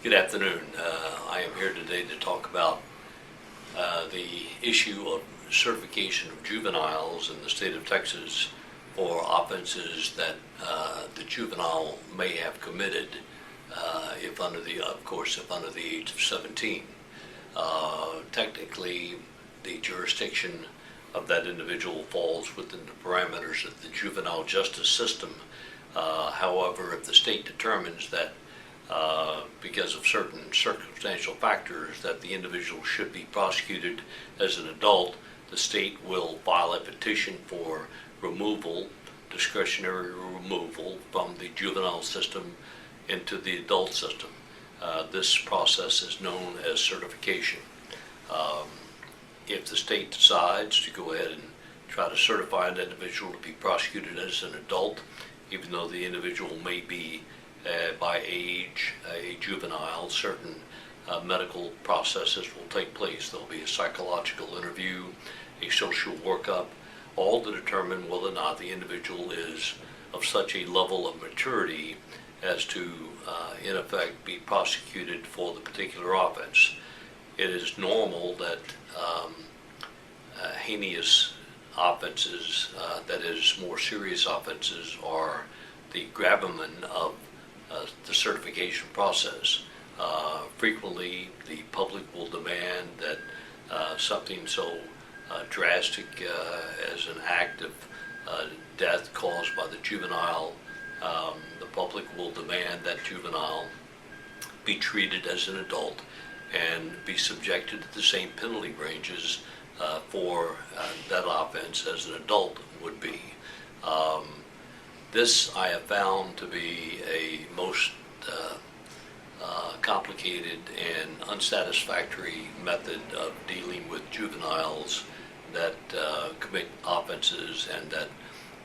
Good afternoon. I am here today to talk about the issue of certification of juveniles in the state of Texas for offenses that the juvenile may have committed if under the age of 17. Technically, the jurisdiction of that individual falls within the parameters of the juvenile justice system. However, if the state determines that because of certain circumstantial factors that the individual should be prosecuted as an adult, the state will file a petition for removal, discretionary removal from the juvenile system into the adult system. This process is known as certification. If the state decides to go ahead and try to certify an individual to be prosecuted as an adult, even though the individual may be by age a juvenile, certain medical processes will take place. There will be a psychological interview, a social workup, all to determine whether or not the individual is of such a level of maturity as to, in effect, be prosecuted for the particular offense. It is normal that heinous offenses, that is, more serious offenses, are the gravamen of the certification process. Frequently, the public will demand that something so drastic as an act of death caused by the juvenile, the public will demand that juvenile be treated as an adult and be subjected to the same penalty ranges for that offense as an adult would be. This I have found to be a most complicated and unsatisfactory method of dealing with juveniles that commit offenses and that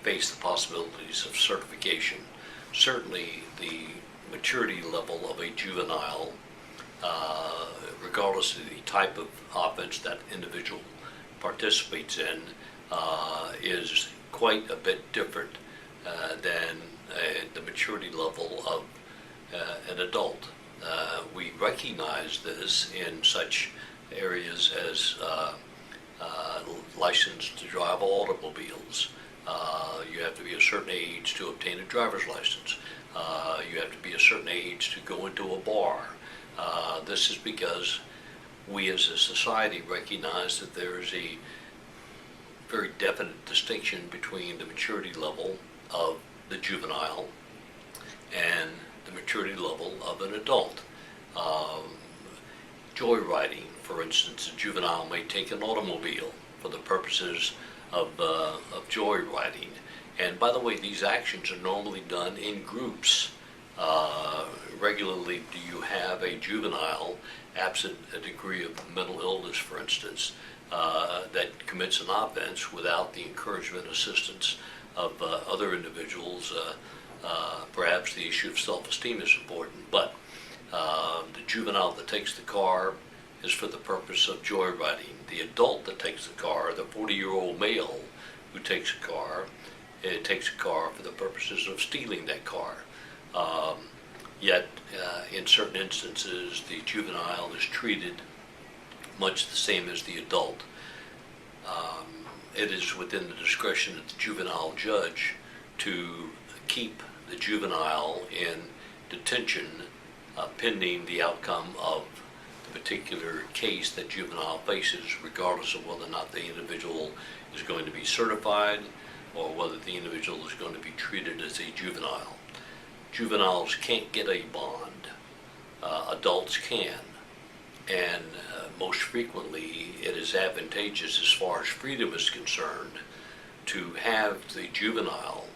face the possibilities of certification. Certainly the maturity level of a juvenile, regardless of the type of offense that individual participates in, is quite a bit different than the maturity level of an adult. We recognize this in such areas as license to drive automobiles. You have to be a certain age to obtain a driver's license. You have to be a certain age to go into a bar. This is because we as a society recognize that there is a very definite distinction between the maturity level of the juvenile and the maturity level of an adult. Joyriding, for instance, a juvenile may take an automobile for the purposes of joyriding. And by the way, these actions are normally done in groups. Regularly, do you have a juvenile, absent a degree of mental illness, for instance, that commits an offense without the encouragement, assistance of other individuals? Perhaps the issue of self-esteem is important, but the juvenile that takes the car is for the purpose of joyriding. The adult that takes the car, the 40-year-old male who takes a car, takes a car for the purposes of stealing that car. Yet, in certain instances, the juvenile is treated much the same as the adult. It is within the discretion of the juvenile judge to keep the juvenile in detention pending the outcome of the particular case that juvenile faces, regardless of whether or not the individual is going to be certified or whether the individual is going to be treated as a juvenile. Juveniles can't get a bond. Adults can. And most frequently, it is advantageous as far as freedom is concerned to have the juvenile,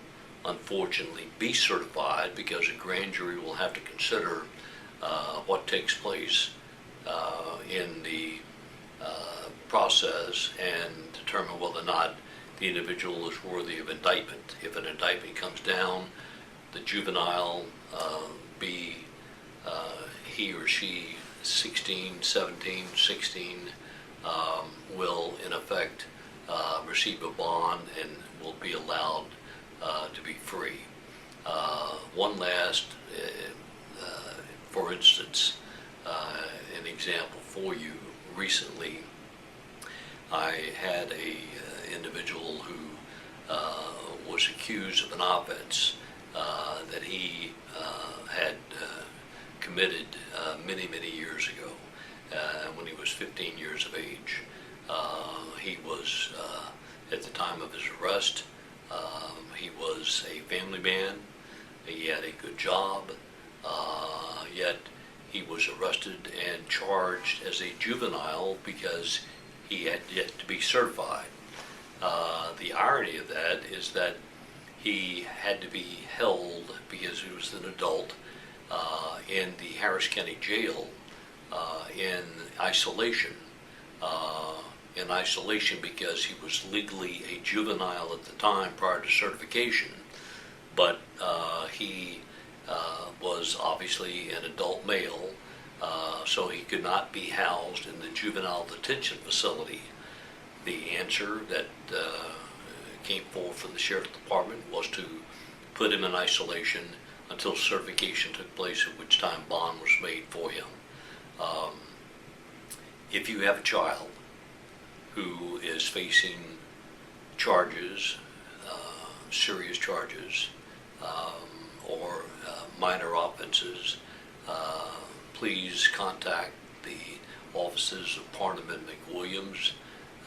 unfortunately, be certified, because a grand jury will have to consider what takes place in the process and determine whether or not the individual is worthy of indictment. If an indictment comes down, the juvenile, be he or she 16, 17, 16, will in effect receive a bond and will be allowed to be free. One last, for instance, example for you. Recently, I had a individual who was accused of an offense that he had committed many years ago when he was 15 years of age. He was, at the time of his arrest, he was a family man. He had a good job, yet he was arrested and charged as a juvenile because he had yet to be certified. The irony of that is that he had to be held because he was an adult in the Harris County Jail in isolation. Because he was legally a juvenile at the time prior to certification, but he was obviously an adult male, so he could not be housed in the juvenile detention facility. The answer that came forth from the Sheriff's Department was to put him in isolation until certification took place, at which time bond was made for him. If you have a child who is facing charges, serious charges, or minor offenses, please contact the offices of Parliament McWilliams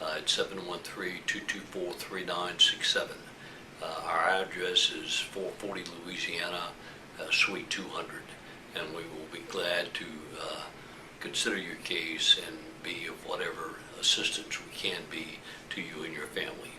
at 713-224-3967. Our address is 440 Louisiana, Suite 200, and we will be glad to consider your case and be of whatever assistance we can be to you and your family.